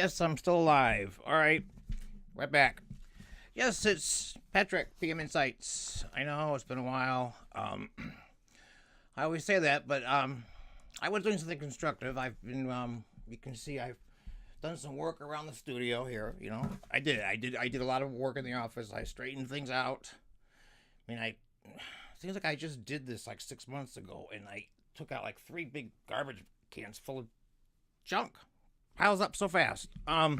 Yes, I'm still alive. All right, right back. Yes, it's Patrick, PM Insights. I know it's been a while. I always say that, but I was doing something constructive. I've been, you can see I've done some work around the studio here. You know, I did a lot of work in the office. I straightened things out. I mean, seems like I just did this like 6 months ago, and I took out like 3 big garbage cans full of junk. Piles up so fast. So,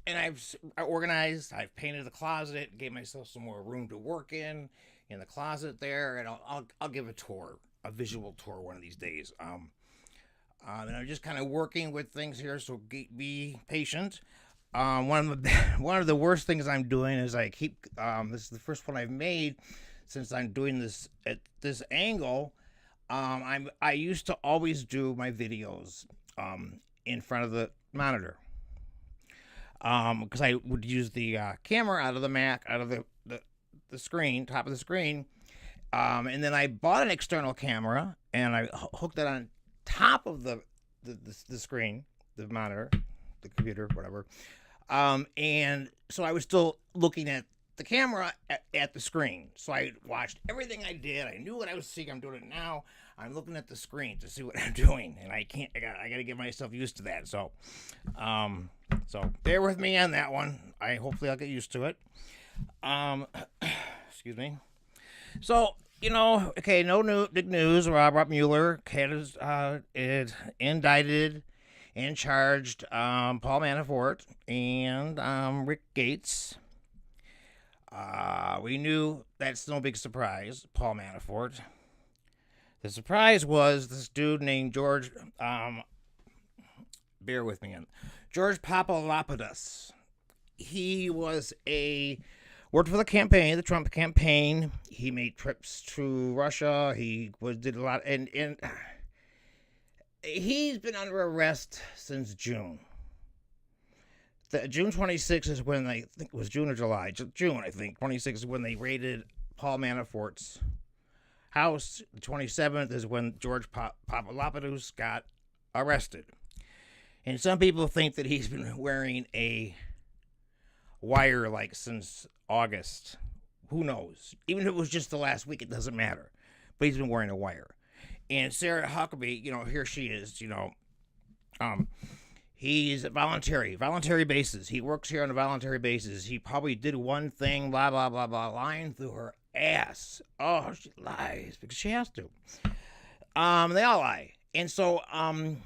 and I've organized. I've painted the closet. Gave myself some more room to work in the closet there, and I'll give a tour, a visual tour one of these days. And I'm just kind of working with things here, so be patient. One of the worst things I'm doing is I keep. This is the first one I've made since I'm doing this at this angle. I used to always do my videos in front of the monitor because I would use the camera out of the Mac, out of the screen, top of the screen, and then I bought an external camera and I hooked it on top of the screen, the monitor, the computer, whatever, and so I was still looking at the camera at the screen. So I watched everything I did. I knew what I was seeing. I'm doing it now. I'm looking at the screen to see what I'm doing, and I got to get myself used to that. So, so bear with me on that one. Hopefully I'll get used to it. Excuse me. So, okay, no big news. Robert Mueller is indicted and charged Paul Manafort and Rick Gates. We knew that's no big surprise, Paul Manafort. The surprise was this dude named George, bear with me, George Papadopoulos. He worked for the campaign, the Trump campaign. He made trips to Russia. Did a lot, and he's been under arrest since June. June 26th is when I think it was June or July. June, I think. 26th is when they raided Paul Manafort's house. The 27th is when George Papadopoulos got arrested. And some people think that he's been wearing a wire like since August. Who knows? Even if it was just the last week, it doesn't matter. But he's been wearing a wire. And Sarah Huckabee, here she is, he's a voluntary basis. He works here on a voluntary basis. He probably did one thing, blah, blah, blah, blah, lying through her ass. Oh, she lies because she has to. They all lie. And so, and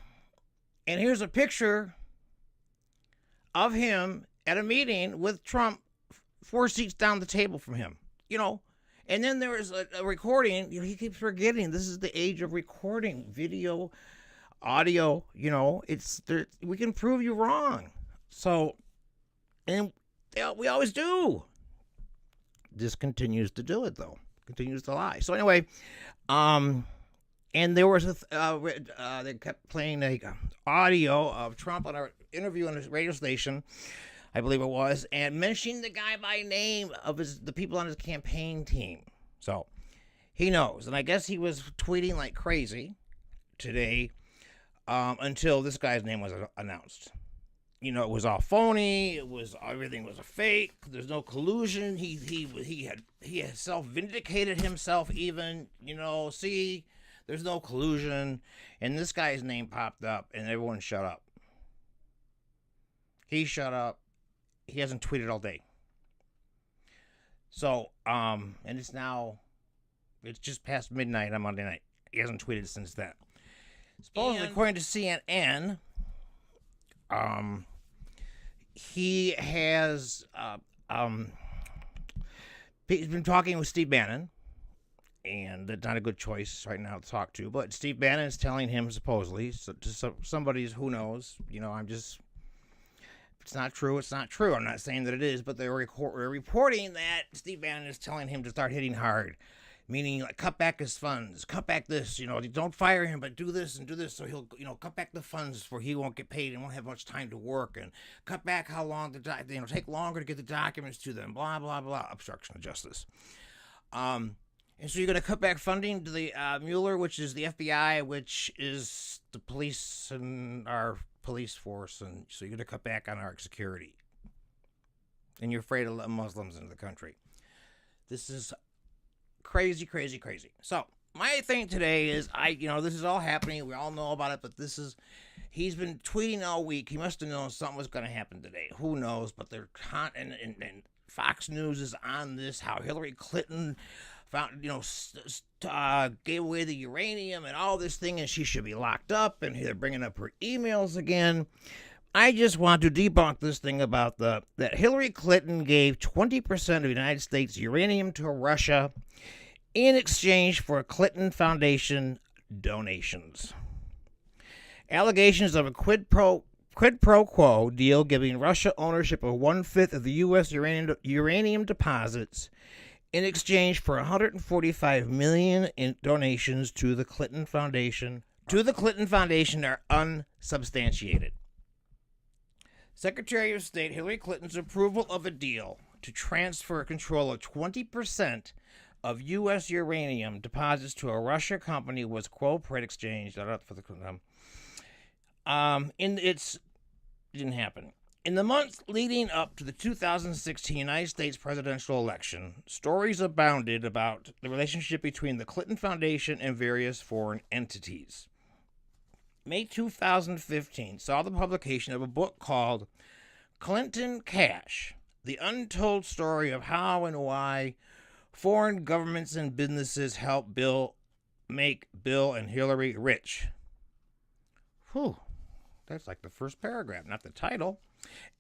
here's a picture of him at a meeting with Trump 4 seats down the table from him, And then there was a recording. He keeps forgetting this is the age of recording video, audio. It's there. We can prove you wrong. So, and we always do. This continues to do it though. Continues to lie. So anyway, and there was they kept playing a audio of Trump on an interview on his radio station, I believe it was, and mentioning the guy by name of the people on his campaign team. So he knows, and I guess he was tweeting like crazy today until this guy's name was announced. It was all phony. Everything was a fake. There's no collusion. He had self-vindicated himself even. See, there's no collusion, and this guy's name popped up, and everyone shut up. He shut up. He hasn't tweeted all day. So, and it's just past midnight on Monday night. He hasn't tweeted since then. Supposedly, according to CNN, he has, he's been talking with Steve Bannon, and that's not a good choice right now to talk to, but Steve Bannon is telling him supposedly, to somebody's, who knows, it's not true. It's not true. I'm not saying that it is, but they're reporting that Steve Bannon is telling him to start hitting hard, meaning like cut back his funds, cut back this, don't fire him, but do this and do this. So he'll, cut back the funds for he won't get paid and won't have much time to work, and cut back how long take longer to get the documents to them, blah, blah, blah, obstruction of justice. And so you're going to cut back funding to the Mueller, which is the FBI, which is the police and our police force. And so you're going to cut back on our security. And you're afraid of letting Muslims into the country. This is crazy, crazy, crazy. So my thing today is, this is all happening. We all know about it, but he's been tweeting all week. He must have known something was going to happen today. Who knows? But they're and Fox News is on this, how Hillary Clinton found, gave away the uranium and all this thing, and she should be locked up, and they're bringing up her emails again. I just want to debunk this thing about that Hillary Clinton gave 20% of the United States uranium to Russia in exchange for Clinton Foundation donations. Allegations of a quid pro quo deal giving Russia ownership of 1/5 of the U.S. uranium deposits in exchange for $145 million in donations to the Clinton Foundation. Are unsubstantiated. Secretary of State Hillary Clinton's approval of a deal to transfer control of 20% of U.S. uranium deposits to a Russia company was exchanged. It didn't happen. In the months leading up to the 2016 United States presidential election, stories abounded about the relationship between the Clinton Foundation and various foreign entities. May 2015 saw the publication of a book called Clinton Cash, The Untold Story of How and Why Foreign Governments and Businesses Help Make Bill and Hillary Rich. Whew, that's like the first paragraph, not the title.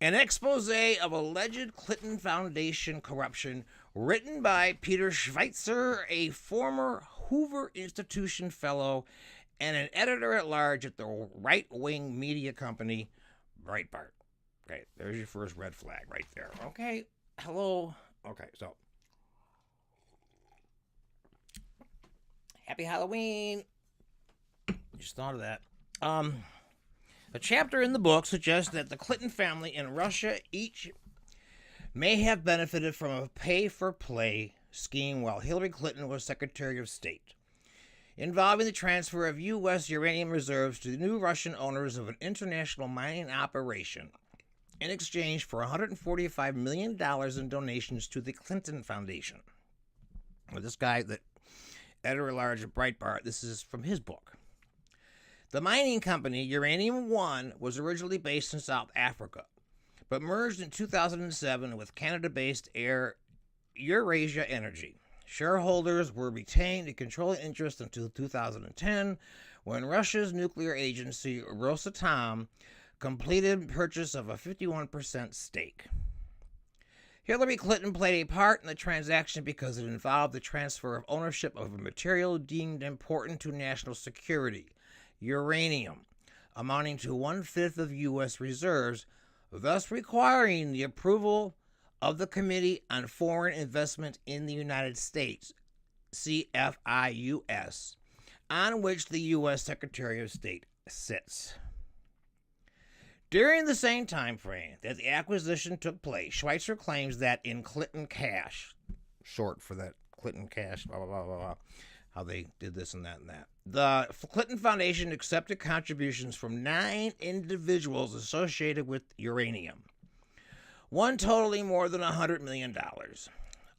An expose of alleged Clinton Foundation corruption written by Peter Schweitzer, a former Hoover Institution fellow and an editor-at-large at the right-wing media company Breitbart. Okay, there's your first red flag right there. Okay, hello. Okay, so happy Halloween. Just thought of that. A chapter in the book suggests that the Clinton family and Russia each may have benefited from a pay-for-play scheme while Hillary Clinton was Secretary of State, involving the transfer of U.S. uranium reserves to the new Russian owners of an international mining operation in exchange for $145 million in donations to the Clinton Foundation. Well, this guy, the editor-at-large at Breitbart, this is from his book. The mining company, Uranium One, was originally based in South Africa, but merged in 2007 with Canada-based Eurasia Energy. Shareholders were retained a controlling interest until 2010, when Russia's nuclear agency, Rosatom, completed purchase of a 51% stake. Hillary Clinton played a part in the transaction because it involved the transfer of ownership of a material deemed important to national security, uranium, amounting to 1/5 of U.S. reserves, thus requiring the approval of the Committee on Foreign Investment in the United States, CFIUS, on which the U.S. Secretary of State sits. During the same time frame that the acquisition took place, Schweitzer claims that in Clinton Cash, short for that Clinton Cash, blah, blah, blah, blah, blah, how they did this and that and that. The Clinton Foundation accepted contributions from 9 individuals associated with uranium, one totaling more than $100 million.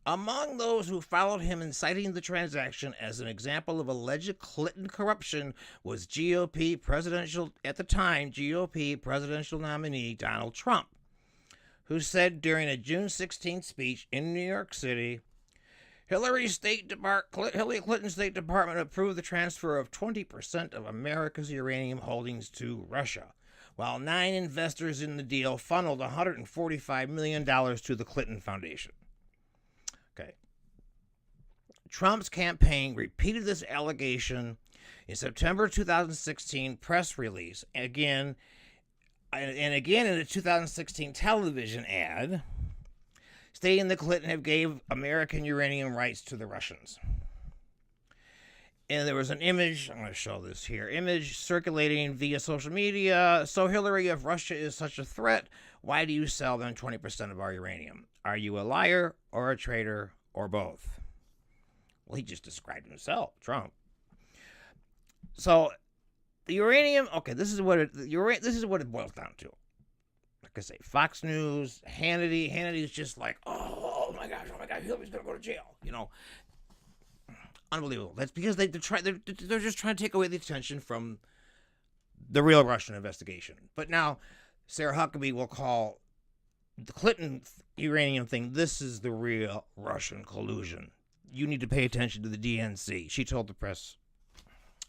Among those who followed him in citing the transaction as an example of alleged Clinton corruption was GOP presidential nominee Donald Trump, who said during a June 16th speech in New York City, Hillary Clinton's State Department approved the transfer of 20% of America's uranium holdings to Russia, while 9 investors in the deal funneled $145 million to the Clinton Foundation. Okay. Trump's campaign repeated this allegation in September 2016 press release, again in a 2016 television ad, stating that Clinton gave American uranium rights to the Russians. And there was an image, I'm going to show this here, image circulating via social media. So Hillary, if Russia is such a threat, why do you sell them 20% of our uranium? Are you a liar or a traitor or both? Well, he just described himself, Trump. So the uranium, okay, this is what it boils down to. Like I say, Fox News, Hannity's just like, oh my gosh, Hillary's gonna go to jail. Unbelievable. That's because they're just trying to take away the attention from the real Russian investigation. But now Sarah Huckabee will call the Clinton uranium thing, this is the real Russian collusion. You need to pay attention to the DNC. She told the press.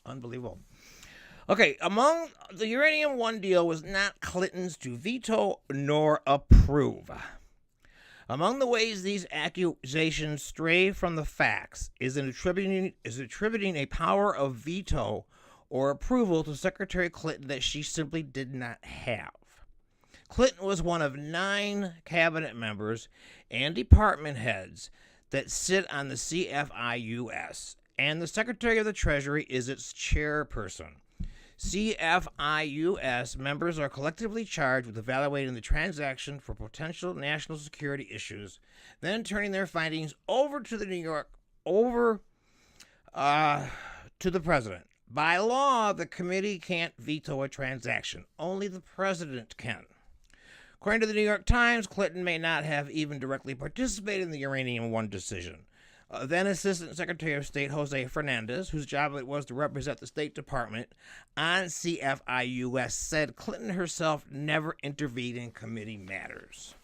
Unbelievable. Okay, among the Uranium One deal was not Clinton's to veto nor approve. Among the ways these accusations stray from the facts is attributing a power of veto or approval to Secretary Clinton that she simply did not have. Clinton was one of 9 cabinet members and department heads that sit on the CFIUS, and the Secretary of the Treasury is its chairperson. CFIUS members are collectively charged with evaluating the transaction for potential national security issues, then turning their findings over to the to the president. By law, the committee can't veto a transaction. Only the president can. According to the New York Times, Clinton may not have even directly participated in the Uranium One decision. Then Assistant Secretary of State Jose Fernandez, whose job it was to represent the State Department on CFIUS, said Clinton herself never intervened in committee matters.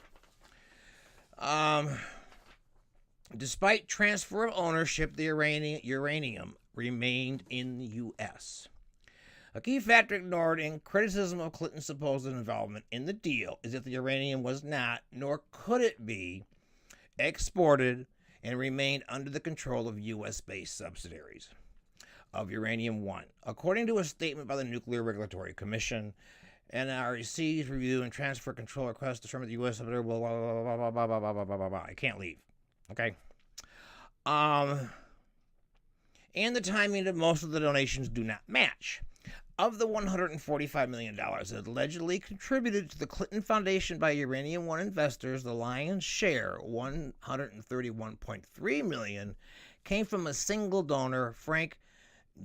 Despite transfer of ownership, the uranium remained in the U.S. A key factor ignored in criticism of Clinton's supposed involvement in the deal is that the uranium was not, nor could it be, exported and remained under the control of U.S.-based subsidiaries of Uranium One. According to a statement by the Nuclear Regulatory Commission, NRC's review and transfer control request determined the U.S. subsidiary blah, blah, blah, blah, blah, blah, blah, blah, blah, blah. I can't leave. Okay? And the timing of most of the donations do not match. Of the $145 million that allegedly contributed to the Clinton Foundation by Uranium One investors, the lion's share, $131.3 million, came from a single donor, Frank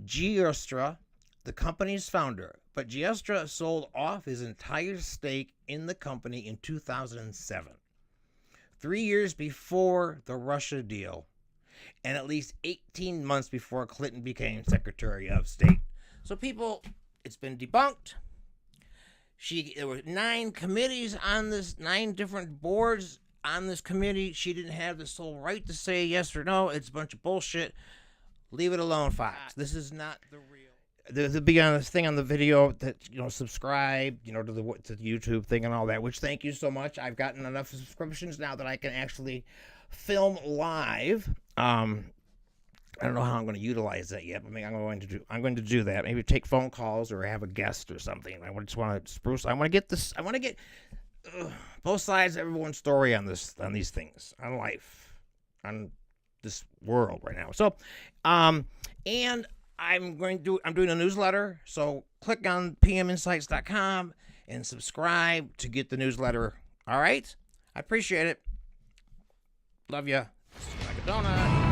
Giostra, the company's founder. But Giostra sold off his entire stake in the company in 2007, 3 years before the Russia deal, and at least 18 months before Clinton became Secretary of State. So people, it's been debunked. There were 9 committees on this, 9 different boards on this committee. She didn't have the sole right to say yes or no. It's a bunch of bullshit. Leave it alone, Fox. This is not the real. There'll be on this thing on the video that, subscribe, to the YouTube thing and all that, which thank you so much. I've gotten enough subscriptions now that I can actually film live. I don't know how I'm going to utilize that yet, but I'm going to do that. Maybe take phone calls or have a guest or something. I just want to spruce. I want to get both sides of everyone's story on these things, on life, on this world right now. So, and I'm doing a newsletter. So click on pminsights.com and subscribe to get the newsletter. All right, I appreciate it. Love you. Like a donut.